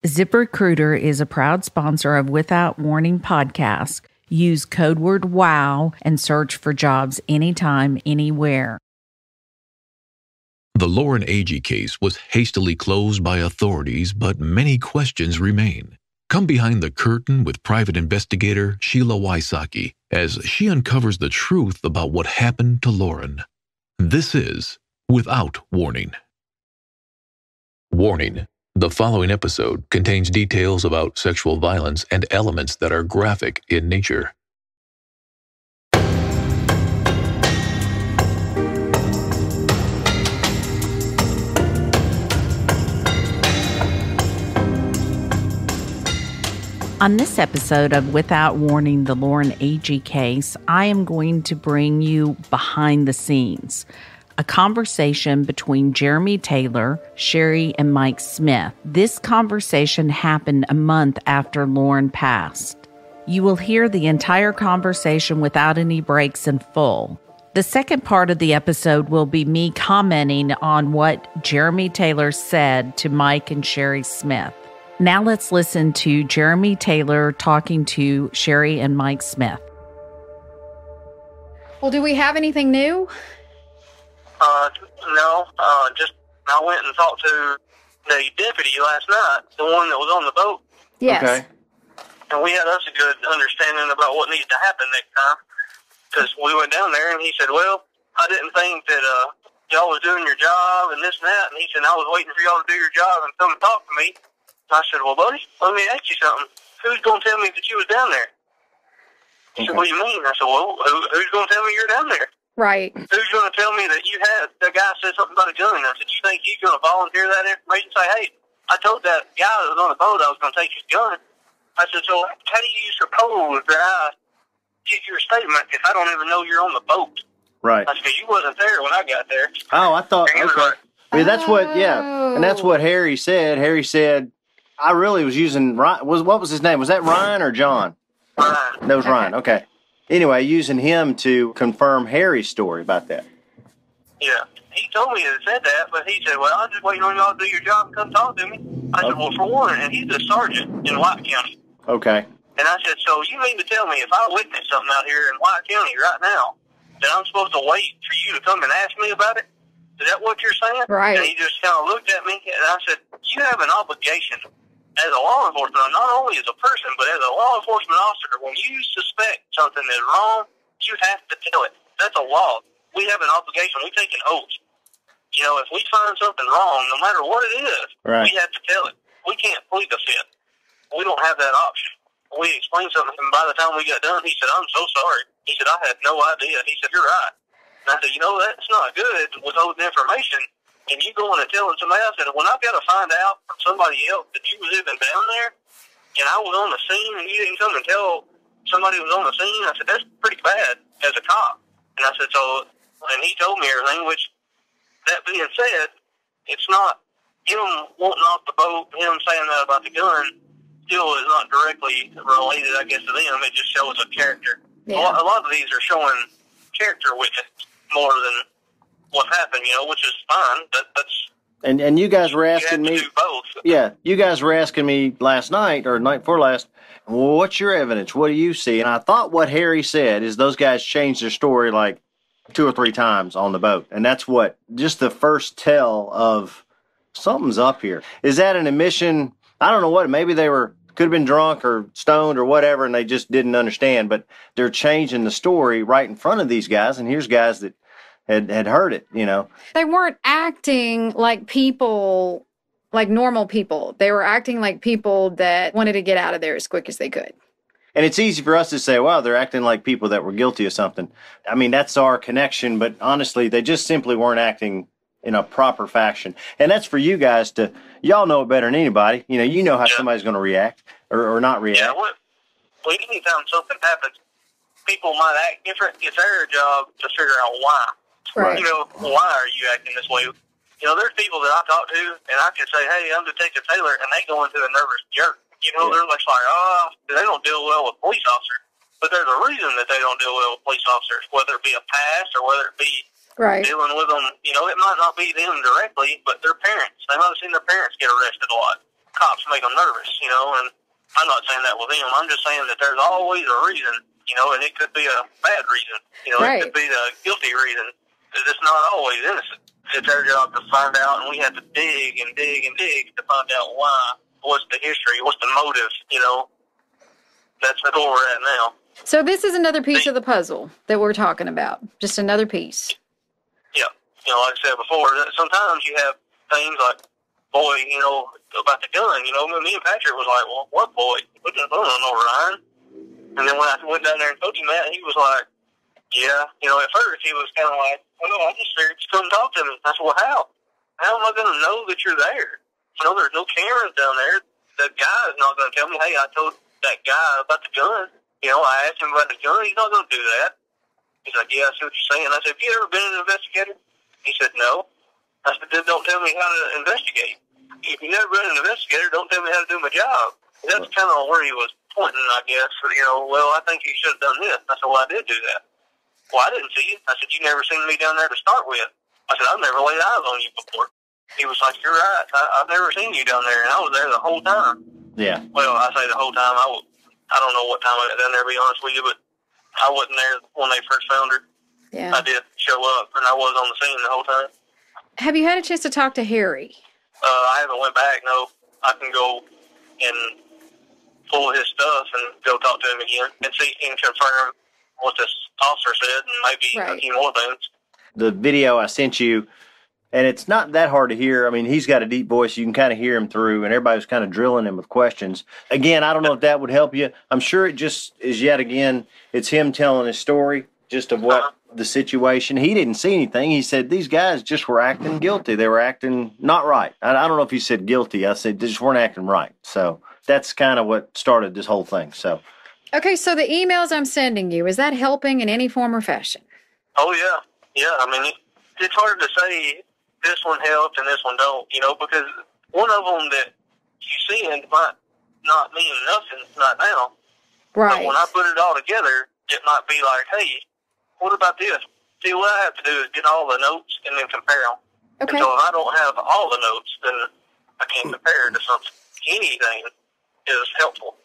ZipRecruiter is a proud sponsor of Without Warning podcast. Use code word WOW and search for jobs anytime, anywhere. The Lauren Agee case was hastily closed by authorities, but many questions remain. Come behind the curtain with private investigator Sheila Wysocki as she uncovers the truth about what happened to Lauren. This is Without Warning. Warning. The following episode contains details about sexual violence and elements that are graphic in nature. On this episode of Without Warning, the Lauren Agee case, I am going to bring you behind the scenes. A conversation between Jeremy Taylor, Sherry, and Mike Smith. This conversation happened a month after Lauren passed. You will hear the entire conversation without any breaks in full. The second part of the episode will be me commenting on what Jeremy Taylor said to Mike and Sherry Smith. Now let's listen to Jeremy Taylor talking to Sherry and Mike Smith. Well, do we have anything new? No, just I went and talked to the deputy last night, the one that was on the boat. Yes. Okay. And we had us a good understanding about what needed to happen next time. Because we went down there and he said, well, I didn't think that y'all was doing your job and this and that. And he said, I was waiting for y'all to do your job and come and talk to me. I said, well, buddy, let me ask you something. Who's going to tell me that you was down there? He said, what do you mean? I said, well, who's going to tell me you're down there? Right. Who's going to tell me that you had, the guy said something about a gun? I said, you think he's going to volunteer that information? Say, hey, I told that guy that was on the boat I was going to take his gun. I said, so how do you suppose that I get your statement if I don't even know you're on the boat? Right. I said, you wasn't there when I got there. Oh, I thought, And he was okay. like, Yeah, that's what, yeah. And that's what Harry said. Harry said, I really was using, what was his name? Was that Ryan or John? Ryan. That was Ryan, okay. Anyway, using him to confirm Harry's story about that. Yeah. He told me that it said that, but he said, well, I'm just waiting on y'all to do your job and come talk to me. I said, well, for one, and he's a sergeant in White County. Okay. And I said, so you mean to tell me if I witness something out here in White County right now, that I'm supposed to wait for you to come and ask me about it? Is that what you're saying? Right. And he just kind of looked at me, and I said, you have an obligation as a law enforcement, not only as a person, but as a law enforcement officer. When you suspect something is wrong, you have to tell it. That's a law. We have an obligation. We take an oath. You know, if we find something wrong, no matter what it is, Right. we have to tell it. We can't plead the fifth. We don't have that option. We explained something, and by the time we got done, he said, I'm so sorry. He said, I had no idea. He said, you're right. And I said, you know, that's not good withholding information. And you going and telling somebody else, and when I've got to find out from somebody else that you was even down there, and I was on the scene, and you didn't come and tell somebody who was on the scene, I said, that's pretty bad as a cop. And I said, so, and he told me everything, which, that being said, it's not him wanting off the boat, him saying that about the gun, still is not directly related, I guess, to them. It just shows a character. Yeah. A lot of these are showing character witness more than what happened, you know, which is fine. That's And you guys were asking you have me, to do both. yeah, you guys were asking me last night or night before last, well, what's your evidence? What do you see? And I thought what Harry said is those guys changed their story like 2 or 3 times on the boat. And that's what, just the first tell of something's up here. Is that an admission? I don't know what, maybe they could have been drunk or stoned or whatever, and they just didn't understand, but they're changing the story right in front of these guys. And here's guys that had heard it, you know. They weren't acting like people, like normal people. They were acting like people that wanted to get out of there as quick as they could. And it's easy for us to say, wow, they're acting like people that were guilty of something. I mean, that's our connection, but honestly, they just simply weren't acting in a proper fashion. And that's for you guys to, y'all know it better than anybody. You know how somebody's going to react or not react. Yeah, well, anytime something happens, people might act different. It's their job to figure out why. Right. You know, why are you acting this way? You know, there's people that I talk to, and I can say, hey, I'm Detective Taylor, and they go into a nervous jerk. You know, they're like, oh, they don't deal well with police officers. But there's a reason that they don't deal well with police officers, whether it be a past or whether it be dealing with them. You know, it might not be them directly, but their parents. They might have seen their parents get arrested a lot. cops make them nervous, and I'm not saying that with them. I'm just saying that there's always a reason, and it could be a bad reason. Right. It could be the guilty reason. It's not always innocent. It's our job to find out, and we have to dig and dig and dig to find out why. What's the history? What's the motive? That's where we're at now. So this is another piece of the puzzle that we're talking about. Just another piece. Yeah. Like I said before, sometimes you have things like, boy, about the gun. Me and Patrick was like, well, what boy? We don't know Ryan. And then when I went down there and told him that, he was like, yeah. At first he was kind of like, well, I just figured you couldn't talk to me. I said, well, how? How am I going to know that you're there? There's no cameras down there. The guy is not going to tell me, hey, I told that guy about the gun. I asked him about the gun. He's not going to do that. He's like, yeah, I see what you're saying. I said, have you ever been an investigator? He said, no. I said, then don't tell me how to investigate. If you've never been an investigator, don't tell me how to do my job. That's kind of where he was pointing, I guess. Well, I think you should have done this. I said, well, I did do that. Well, I didn't see you. I said, you never seen me down there to start with. I said, I've never laid eyes on you before. He was like, you're right. I've never seen you down there, and I was there the whole time. Yeah. Well, I say the whole time. I don't know what time I got down there, to be honest with you, but I wasn't there when they first found her. Yeah. I did show up, and I was on the scene the whole time. Have you had a chance to talk to Harry? I haven't went back, no. I can go and pull his stuff and go talk to him again and see and confirm what this officer said and maybe a few more things. The video I sent you, and it's not that hard to hear. I mean, he's got a deep voice. You can kind of hear him through, and everybody was kind of drilling him with questions. Again, I don't know if that would help you. I'm sure it just is, yet again, it's him telling his story just of what the situation. He didn't see anything. He said these guys just were acting guilty. They were acting not right. I don't know if he said guilty. I said they just weren't acting right. So that's kind of what started this whole thing. So. Okay, so the emails I'm sending you, is that helping in any form or fashion? Oh, yeah. Yeah, I mean, it's hard to say this one helped and this one don't, because one of them that you see and might not mean nothing right now. Right. But when I put it all together, it might be like, hey, what about this? See, what I have to do is get all the notes and then compare them. Okay. And so if I don't have all the notes, then I can't compare it to something. Anything is helpful.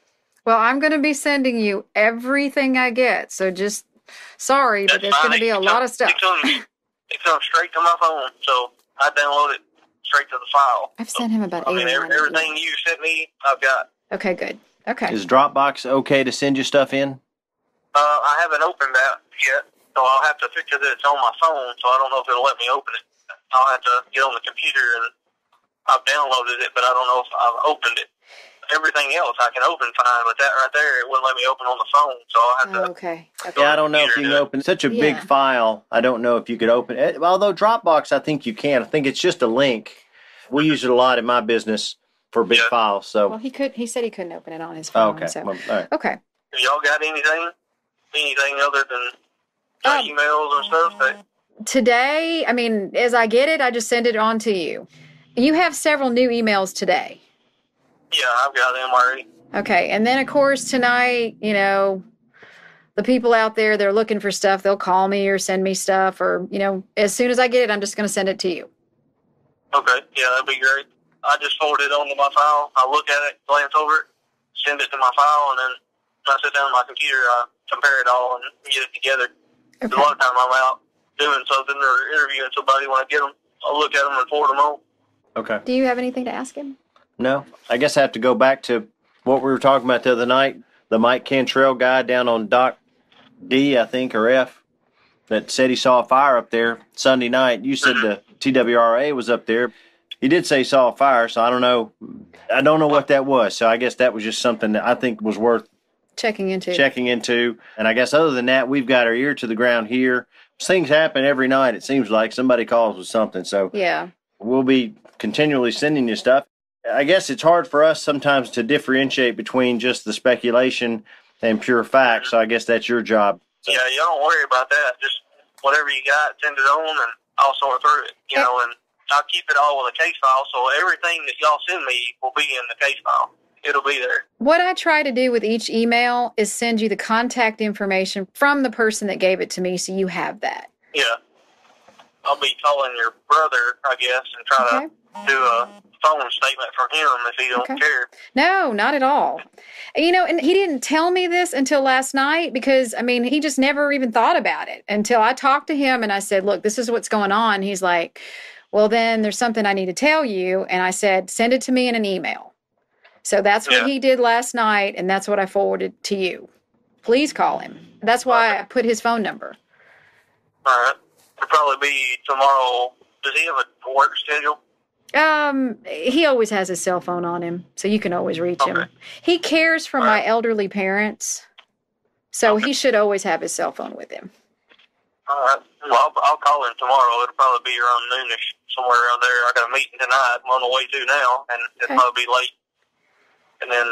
Well, I'm going to be sending you everything I get, so just, sorry, but there's going to be a lot of stuff. It comes straight to my phone, so I download it straight to the file. I've sent him about 8 everything you sent me, I've got. Okay, good. Okay. Is Dropbox okay to send you stuff in? I haven't opened that yet, so I'll have to fix it. It's on my phone, so I don't know if it'll let me open it. I'll have to get on the computer, and I've downloaded it, but I don't know if I've opened it. Everything else I can open fine, but that right there, it wouldn't let me open on the phone, so I'll have to... Okay. Yeah, I don't know if you can open such a big file. I don't know if you could open it. Although Dropbox, I think you can. I think it's just a link. We use it a lot in my business for big files. So. Well, he said he couldn't open it on his phone. Okay. So. Well, all right. Okay. Have y'all got anything other than emails and stuff? That... Today, I mean, as I get it, I just send it on to you. You have several new emails today. Yeah, I've got them already. Okay, and then, of course, tonight, the people out there, they're looking for stuff. They'll call me or send me stuff, or, as soon as I get it, I'm just going to send it to you. Okay, yeah, that'd be great. I just forward it onto my file. I look at it, glance over it, send it to my file, and then when I sit down on my computer, I compare it all and get it together. Okay. A lot of time I'm out doing something or interviewing somebody. When I get them, I'll look at them and forward them on. Okay. Do you have anything to ask him? No. I guess I have to go back to what we were talking about the other night. The Mike Cantrell guy down on Dock D, I think, or F, that said he saw a fire up there Sunday night. You said the TWRA was up there. He did say he saw a fire, so I don't know. I don't know what that was. So I guess that was just something that I think was worth checking into. And I guess other than that, we've got our ear to the ground here. Things happen every night. It seems like somebody calls with something. So yeah, we'll be continually sending you stuff. I guess it's hard for us sometimes to differentiate between just the speculation and pure facts. So I guess that's your job. So. Yeah, you don't worry about that. Just whatever you got, send it on, and I'll sort through it. And I'll keep it all with a case file. So everything that y'all send me will be in the case file. It'll be there. What I try to do with each email is send you the contact information from the person that gave it to me, so you have that. Yeah. I'll be calling your brother, I guess, and try to do a phone statement from him if he don't care. No, not at all. And he didn't tell me this until last night because, he just never even thought about it until I talked to him and I said, look, this is what's going on. He's like, well, then there's something I need to tell you. And I said, send it to me in an email. So that's what he did last night, and that's what I forwarded to you. Please call him. That's why I put his phone number. All right. It'll probably be tomorrow. Does he have a work schedule? He always has his cell phone on him, so you can always reach him. He cares for my elderly parents, so he should always have his cell phone with him. All right. Well, I'll call him tomorrow. It'll probably be around noonish, somewhere around there. I got a meeting tonight I'm on the way to now, and it'll probably be late. And then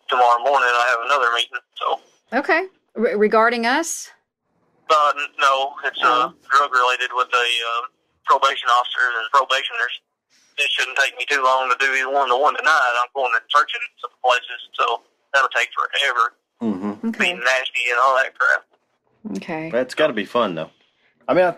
tomorrow morning I have another meeting. So. Okay. Regarding us? No, it's drug related with the probation officers and probationers. It shouldn't take me too long to do either one. The one tonight, I'm going and searching some places, so that'll take forever. Mm-hmm. Okay. Being nasty and all that crap. Okay. That's got to be fun, though.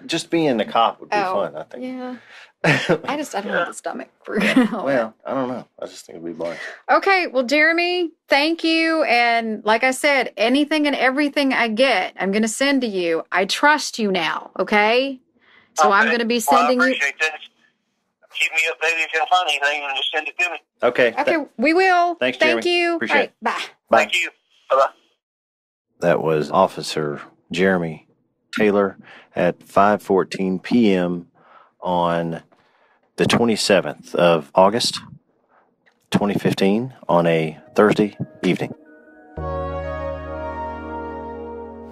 Just being a cop would be fun, I think. Yeah. I don't have the stomach for Well, I don't know. I just think it'd be boring. Okay. Well, Jeremy, thank you. And like I said, anything and everything I get, I'm going to send to you. I trust you now. Okay. So I'm going to be sending you. I appreciate that. Keep me updated if you find anything and just send it to me. Okay. Okay. We will. Thanks, Jeremy. Thank you. Appreciate it. Bye. Bye. Thank you. Bye-bye. That was Officer Jeremy Taylor at 5:14 p.m. on the 27th of August, 2015, on a Thursday evening.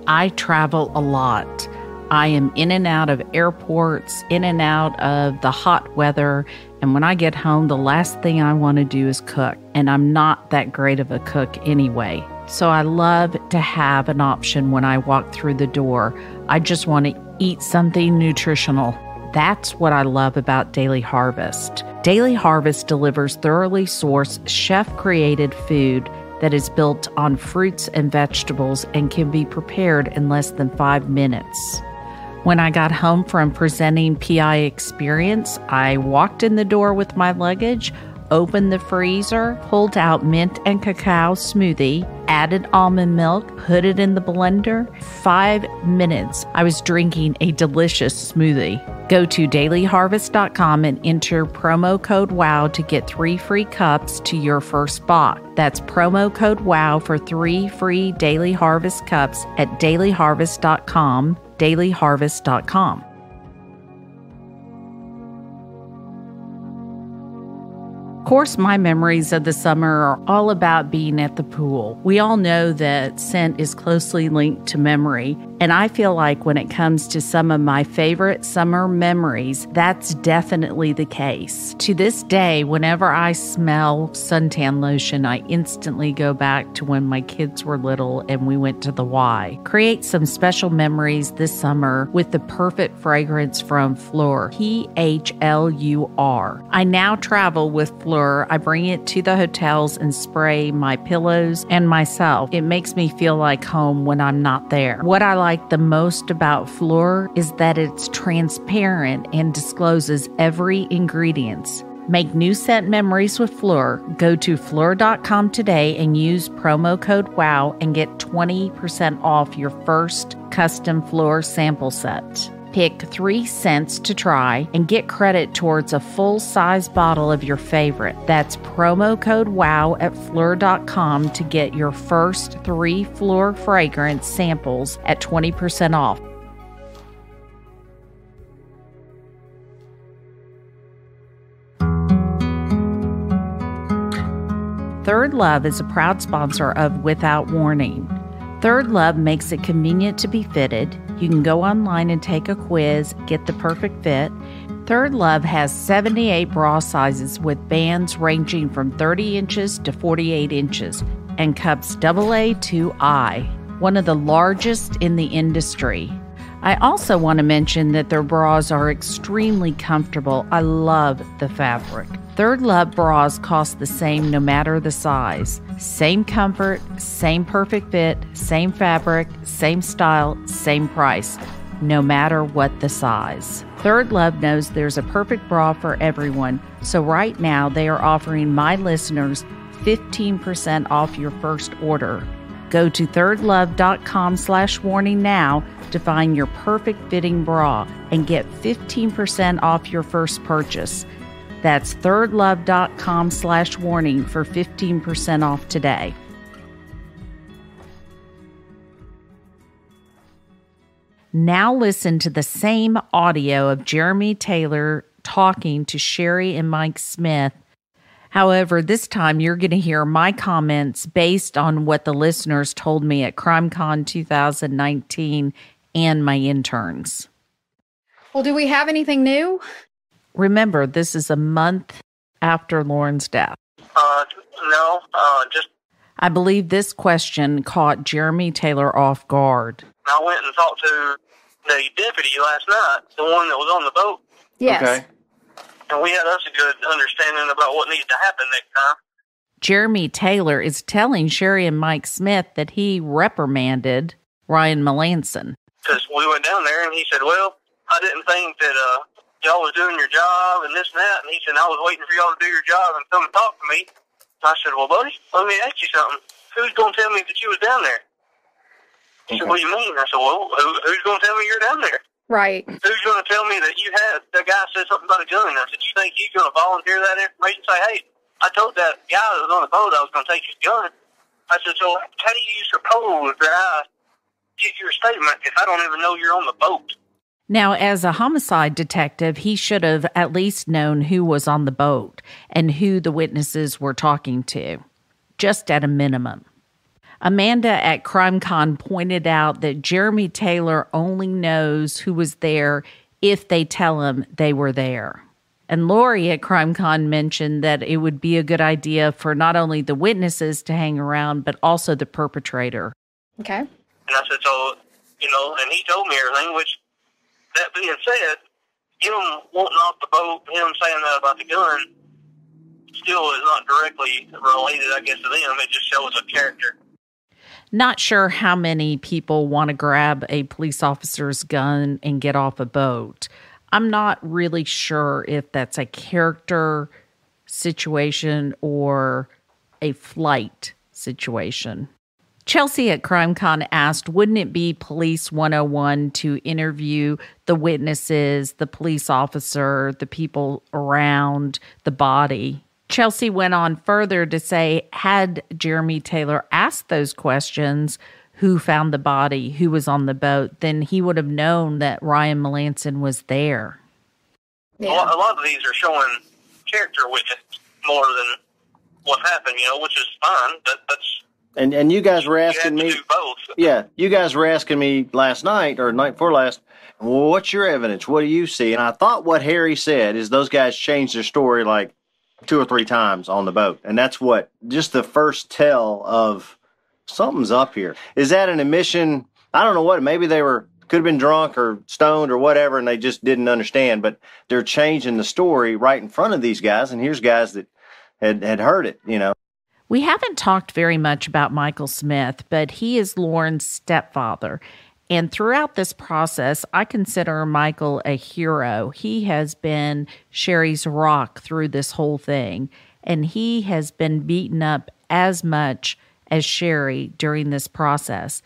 I travel a lot. I am in and out of airports, in and out of the hot weather. And when I get home, the last thing I want to do is cook. And I'm not that great of a cook anyway. So I love to have an option when I walk through the door. I just want to eat something nutritional. That's what I love about Daily Harvest. Daily Harvest delivers thoroughly sourced, chef-created food that is built on fruits and vegetables and can be prepared in less than 5 minutes. When I got home from presenting PI Experience, I walked in the door with my luggage, opened the freezer, pulled out mint and cacao smoothie, added almond milk, put it in the blender. 5 minutes, I was drinking a delicious smoothie. Go to dailyharvest.com and enter promo code WOW to get 3 free cups to your first box. That's promo code WOW for 3 free Daily Harvest cups at dailyharvest.com, dailyharvest.com. Of course, my memories of the summer are all about being at the pool. We all know that scent is closely linked to memory, and I feel like when it comes to some of my favorite summer memories, that's definitely the case. To this day, whenever I smell suntan lotion, I instantly go back to when my kids were little and we went to the Y. Create some special memories this summer with the perfect fragrance from Fleur, P-H-L-U-R. I now travel with Fleur. I bring it to the hotels and spray my pillows and myself. It makes me feel like home when I'm not there. What I like the most about Fleur is that it's transparent and discloses every ingredient. Make new scent memories with Fleur. Go to Fleur.com today and use promo code WOW and get 20% off your first custom Fleur sample set. Pick 3 scents to try and get credit towards a full-size bottle of your favorite. That's promo code WOW at Fleur.com to get your first 3 Fleur fragrance samples at 20% off. Third Love is a proud sponsor of Without Warning. Third Love makes it convenient to be fitted. You can go online and take a quiz, get the perfect fit. Third Love has 78 bra sizes with bands ranging from 30 inches to 48 inches and cups AA to I, one of the largest in the industry. I also want to mention that their bras are extremely comfortable. I love the fabric. Third Love bras cost the same no matter the size. Same comfort, same perfect fit, same fabric, same style, same price, no matter what the size. Third Love knows there's a perfect bra for everyone, so right now they are offering my listeners 15% off your first order. Go to thirdlove.com/warning now to find your perfect fitting bra and get 15% off your first purchase. That's thirdlove.com/warning for 15% off today. Now listen to the same audio of Jeremy Taylor talking to Sherry and Mike Smith. However, this time you're going to hear my comments based on what the listeners told me at CrimeCon 2019 and my interns. Well, do we have anything new? Remember, this is a month after Lauren's death. No, just I believe this question caught Jeremy Taylor off guard. I went and talked to the deputy last night, the one that was on the boat. Yes. Okay. And we had us a good understanding about what needs to happen next time. Jeremy Taylor is telling Sherry and Mike Smith that he reprimanded Ryan Melanson. Because we went down there and he said, well, I didn't think that y'all was doing your job and this and that. And he said, I was waiting for y'all to do your job and come and talk to me. I said, well, buddy, let me ask you something. Who's going to tell me that you was down there? He said, what do you mean? I said, well, who's going to tell me you're down there? Right. Who's going to tell me that you had, the guy said something about a gun? I said, you think he's going to volunteer that information? Say, hey, I told that guy that was on the boat I was going to take his gun. I said, so how do you suppose that I get your statement if I don't even know you're on the boat? Now, as a homicide detective, he should have at least known who was on the boat and who the witnesses were talking to, just at a minimum. Amanda at CrimeCon pointed out that Jeremy Taylor only knows who was there if they tell him they were there. And Lori at CrimeCon mentioned that it would be a good idea for not only the witnesses to hang around, but also the perpetrator. Okay. And I said, so, and he told me everything, which, that being said, him wanting off the boat, him saying that about the gun, still is not directly related, I guess, to them. It just shows a character. Not sure how many people want to grab a police officer's gun and get off a boat. I'm not really sure if that's a character situation or a flight situation. Chelsea at CrimeCon asked, wouldn't it be Police 101 to interview the witnesses, the police officer, the people around the body? Chelsea went on further to say, had Jeremy Taylor asked those questions, who found the body, who was on the boat, then he would have known that Ryan Melanson was there. Yeah. A lot of these are showing character witness more than what happened, which is fine. That's And you guys were asking me. You have to do both. Yeah, you guys were asking me last night or night before last, well, what's your evidence? What do you see? And I thought what Harry said is those guys changed their story like 2 or 3 times on the boat. And that's what, just the first tell of something's up here. Is that an admission? I don't know what, maybe they could have been drunk or stoned or whatever, and they just didn't understand, but they're changing the story right in front of these guys. And here's guys that had heard it, We haven't talked very much about Michael Smith, but he is Lauren's stepfather. And throughout this process, I consider Michael a hero. He has been Sherry's rock through this whole thing, and he has been beaten up as much as Sherry during this process.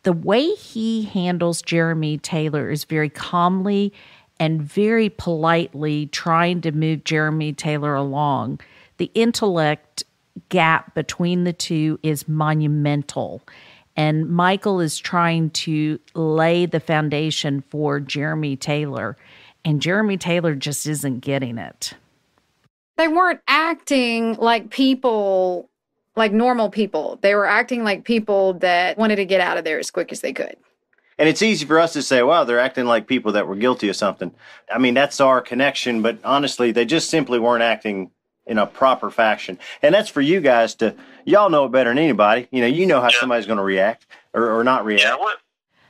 The way he handles Jeremy Taylor is very calmly and very politely trying to move Jeremy Taylor along. The intellect gap between the two is monumental. And Michael is trying to lay the foundation for Jeremy Taylor. And Jeremy Taylor just isn't getting it. They weren't acting like people, like normal people. They were acting like people that wanted to get out of there as quick as they could. And it's easy for us to say, wow, they're acting like people that were guilty of something. I mean, that's our connection. But honestly, they just simply weren't acting in a proper fashion. And that's for you guys y'all know it better than anybody. You know how somebody's going to react or not react. Yeah, what?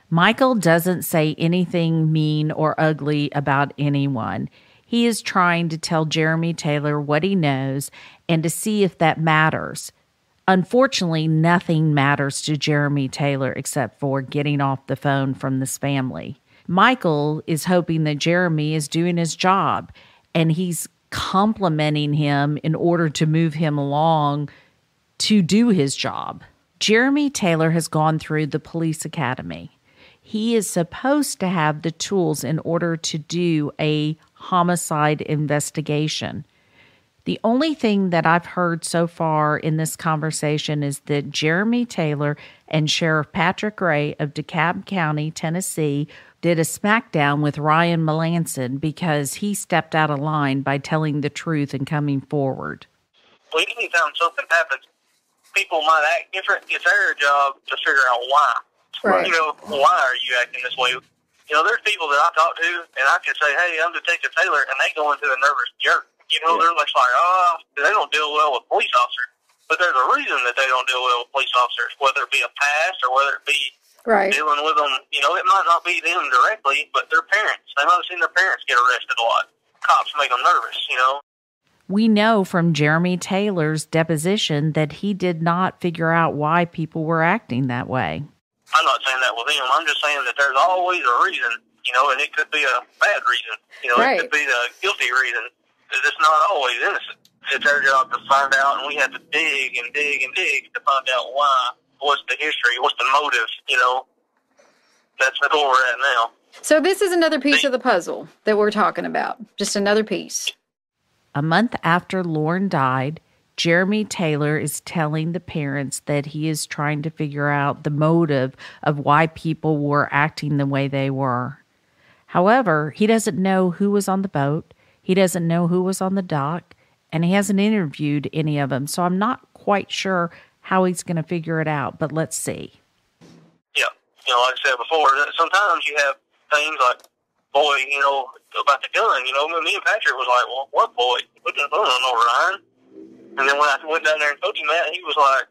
Michael doesn't say anything mean or ugly about anyone. He is trying to tell Jeremy Taylor what he knows and to see if that matters. Unfortunately, nothing matters to Jeremy Taylor except for getting off the phone from this family. Michael is hoping that Jeremy is doing his job, and he's complimenting him in order to move him along to do his job. Jeremy Taylor has gone through the police academy. He is supposed to have the tools in order to do a homicide investigation. The only thing that I've heard so far in this conversation is that Jeremy Taylor and Sheriff Patrick Ray of DeKalb County, Tennessee, did a smackdown with Ryan Melanson because he stepped out of line by telling the truth and coming forward. Well, anytime something happens, people might act different. It's their job to figure out why. Right. You know, why are you acting this way? You know, there's people that I talk to, and I can say, hey, I'm Detective Taylor, and they go into a nervous jerk. You know, they're like, they don't deal well with police officers. But there's a reason that they don't deal well with police officers, whether it be a past or whether it be dealing with them. You know, it might not be them directly, but their parents. They might have seen their parents get arrested a lot. Cops make them nervous, you know. We know from Jeremy Taylor's deposition that he did not figure out why people were acting that way. I'm not saying that with him. I'm just saying that there's always a reason, you know, and it could be a bad reason. You know, it could be the guilty reason. It's not always innocent. It's our job to find out, and we have to dig and dig and dig to find out why. What's the history? What's the motive? You know, that's where we're at now. So this is another piece of the puzzle that we're talking about. Just another piece. A month after Lauren died, Jeremy Taylor is telling the parents that he is trying to figure out the motive of why people were acting the way they were. However, he doesn't know who was on the boat. He doesn't know who was on the dock, and he hasn't interviewed any of them. So I'm not quite sure how he's going to figure it out, but let's see. Yeah. You know, like I said before, sometimes you have things like, boy, you know, about the gun. You know, me and Patrick was like, well, what boy? We didn't know Ryan. And then when I went down there and told him that, he was like,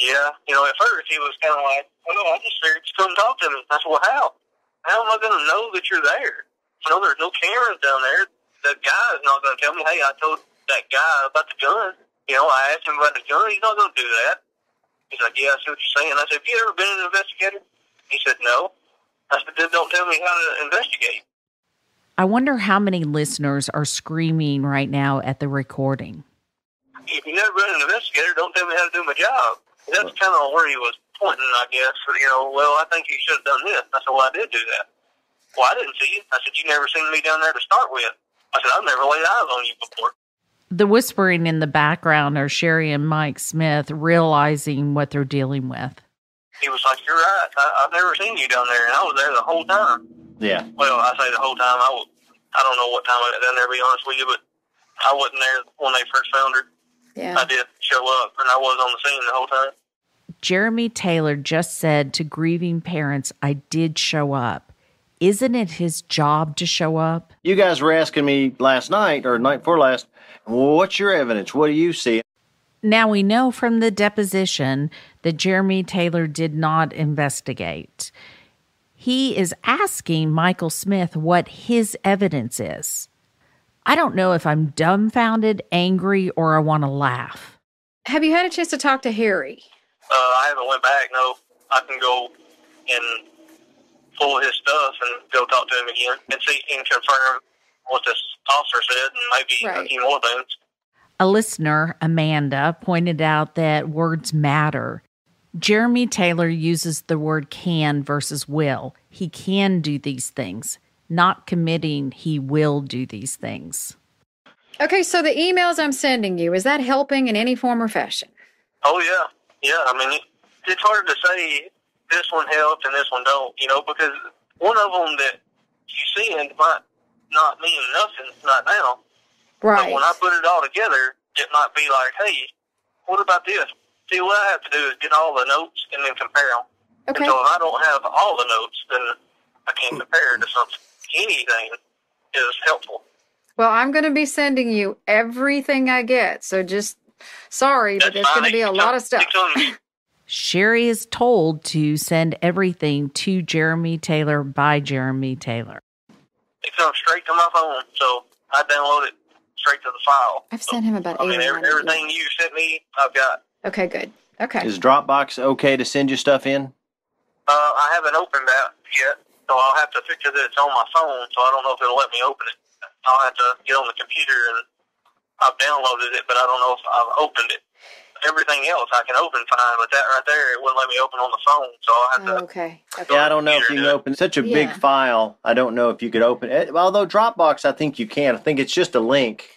yeah. You know, at first he was kind of like, well, I just figured you couldn't talk to me. I said, well, how? How am I going to know that you're there? You know, there's no cameras down there. The guy is not going to tell me, hey, I told that guy about the gun. You know, I asked him about the gun. He's not going to do that. He's like, yeah, I see what you're saying. I said, have you ever been an investigator? He said, no. I said, then don't tell me how to investigate. I wonder how many listeners are screaming right now at the recording. If you've never been an investigator, don't tell me how to do my job. That's kind of where he was pointing, I guess. You know, well, I think you should have done this. I said, well, I did do that. Well, I didn't see you. I said, you never seen me down there to start with. I said, I've never laid eyes on you before. The whispering in the background are Sherry and Mike Smith realizing what they're dealing with. He was like, you're right. I've never seen you down there, and I was there the whole time. Yeah. Well, I say the whole time. I don't know what time I got down there, to be honest with you, but I wasn't there when they first found her. Yeah. I did show up, and I was on the scene the whole time. Jeremy Taylor just said to grieving parents, I did show up. Isn't it his job to show up? You guys were asking me last night or night before last, well, what's your evidence? What do you see? Now we know from the deposition that Jeremy Taylor did not investigate. He is asking Michael Smith what his evidence is. I don't know if I'm dumbfounded, angry, or I want to laugh. Have you had a chance to talk to Harry? I haven't went back, no. I can go and pull his stuff and go talk to him again and see and confirm what this officer said and maybe a few more things. A listener, Amanda, pointed out that words matter. Jeremy Taylor uses the word can versus will. He can do these things, not committing he will do these things. Okay, so the emails I'm sending you, is that helping in any form or fashion? Oh, yeah. Yeah, I mean, it's hard to say this one helped and this one don't, you know, because one of them that you see might not mean nothing right now. Right. But when I put it all together, it might be like, hey, what about this? See, what I have to do is get all the notes and then compare them. Okay. And so if I don't have all the notes, then I can't compare to something. Anything is helpful. Well, I'm going to be sending you everything I get, so just sorry, but there's going to be a lot of stuff. Sherry is told to send everything to Jeremy Taylor by Jeremy Taylor. It comes straight to my phone, so I download it straight to the file. I've sent him about 8 everything you sent me, I've got. Okay, good. Okay. Is Dropbox okay to send you stuff in? I haven't opened that yet. So I'll have to, because it's on my phone, so I don't know if it'll let me open it. I'll have to get on the computer, and I've downloaded it, but I don't know if I've opened it. Everything else I can open fine, but that right there, it wouldn't let me open on the phone, so I'll have to... Okay. Yeah, I don't know if you can open such a big file. I don't know if you could open it. Although Dropbox, I think you can. I think it's just a link.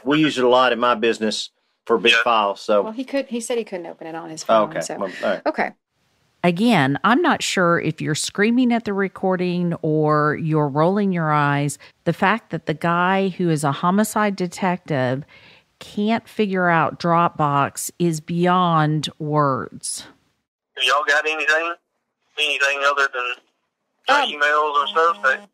We use it a lot in my business for big files. So, well, he said he couldn't open it on his phone. Okay. So. Well, all right. Okay. Again, I'm not sure if you're screaming at the recording or you're rolling your eyes. The fact that the guy who is a homicide detective can't figure out Dropbox is beyond words. Have y'all got anything? Anything other than emails and stuff?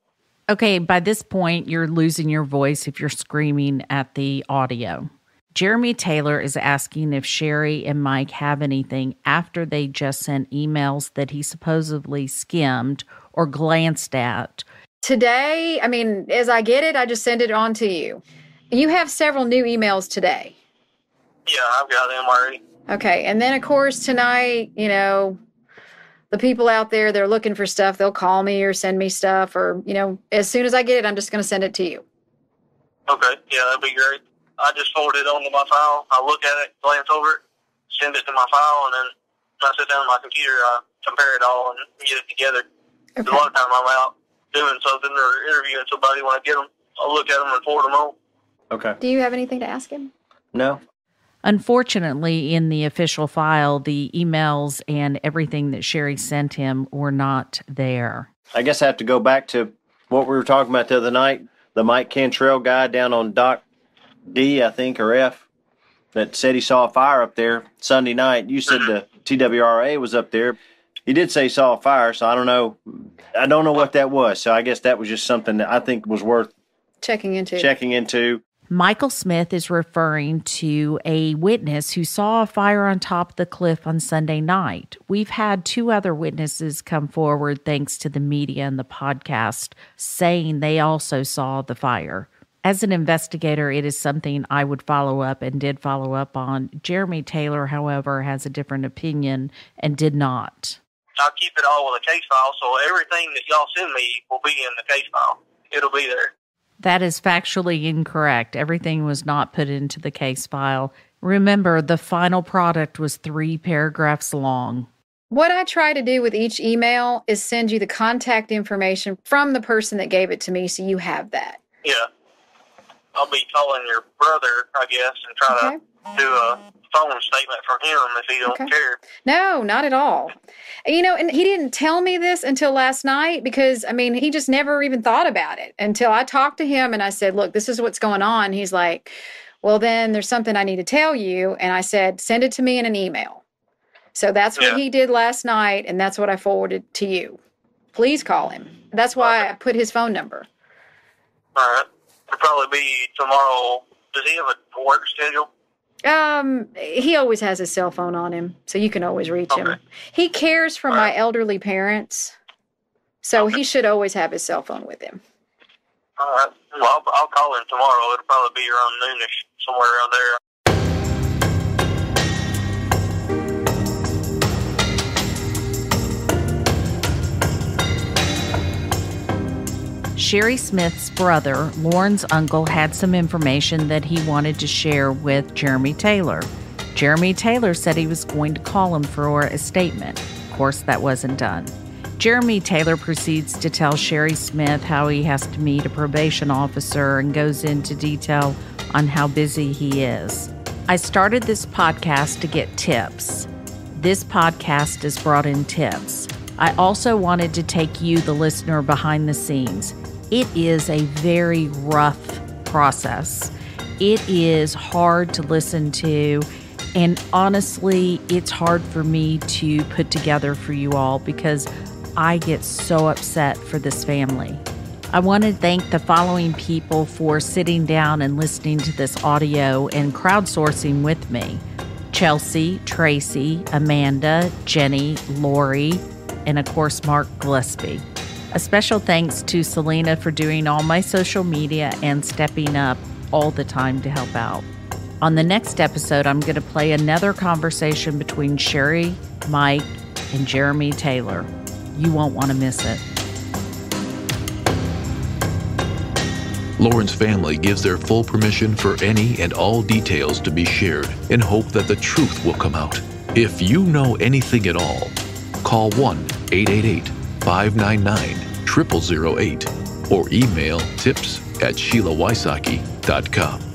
Okay, by this point, you're losing your voice if you're screaming at the audio. Jeremy Taylor is asking if Sherry and Mike have anything after they just sent emails that he supposedly skimmed or glanced at. Today, I mean, as I get it, I just send it on to you. You have several new emails today. Yeah, I've got them already. Okay, and then, of course, tonight, you know, the people out there, they're looking for stuff. They'll call me or send me stuff, or, you know, as soon as I get it, I'm just going to send it to you. Okay, yeah, that'd be great. I just forward it onto my file. I look at it, glance over it, send it to my file, and then when I sit down on my computer, I compare it all and get it together. Okay. A lot of times I'm out doing something or interviewing somebody. When I get them, I'll look at them and forward them on. Okay. Do you have anything to ask him? No. Unfortunately, in the official file, the emails and everything that Sherry sent him were not there. I guess I have to go back to what we were talking about the other night. The Mike Cantrell guy down on Dock D, I think, or F, that said he saw a fire up there Sunday night. You said the TWRA was up there. He did say he saw a fire, so I don't know. I don't know what that was. So I guess that was just something that I think was worth checking into. Michael Smith is referring to a witness who saw a fire on top of the cliff on Sunday night. We've had 2 other witnesses come forward, thanks to the media and the podcast, saying they also saw the fire. As an investigator, it is something I would follow up and did follow up on. Jeremy Taylor, however, has a different opinion and did not. I'll keep it all with a case file, so everything that y'all send me will be in the case file. It'll be there. That is factually incorrect. Everything was not put into the case file. Remember, the final product was 3 paragraphs long. What I try to do with each email is send you the contact information from the person that gave it to me, so you have that. Yeah. I'll be calling your brother, I guess, and try to do a phone statement from him if he don't care. No, not at all. You know, and he didn't tell me this until last night because, I mean, he just never even thought about it until I talked to him and I said, look, this is what's going on. He's like, well, then there's something I need to tell you. And I said, send it to me in an email. So that's what he did last night, and that's what I forwarded to you. Please call him. That's why I put his phone number. All right. It'll probably be tomorrow. Does he have a work schedule? He always has his cell phone on him, so you can always reach him. He cares for my elderly parents, so he should always have his cell phone with him. All right. Well, I'll call him tomorrow. It'll probably be around noonish, somewhere around there. Sherry Smith's brother, Lauren's uncle, had some information that he wanted to share with Jeremy Taylor. Jeremy Taylor said he was going to call him for a statement. Of course, that wasn't done. Jeremy Taylor proceeds to tell Sherry Smith how he has to meet a probation officer and goes into detail on how busy he is. I started this podcast to get tips. This podcast has brought in tips. I also wanted to take you, the listener, behind the scenes. It is a very rough process. It is hard to listen to, and honestly, it's hard for me to put together for you all because I get so upset for this family. I want to thank the following people for sitting down and listening to this audio and crowdsourcing with me: Chelsea, Tracy, Amanda, Jenny, Lori, and of course, Mark Gillespie. A special thanks to Selena for doing all my social media and stepping up all the time to help out. On the next episode, I'm going to play another conversation between Sherry, Mike, and Jeremy Taylor. You won't want to miss it. Lauren's family gives their full permission for any and all details to be shared in hope that the truth will come out. If you know anything at all, call 1-888-599-0008 or email tips@SheilaWysocki.com.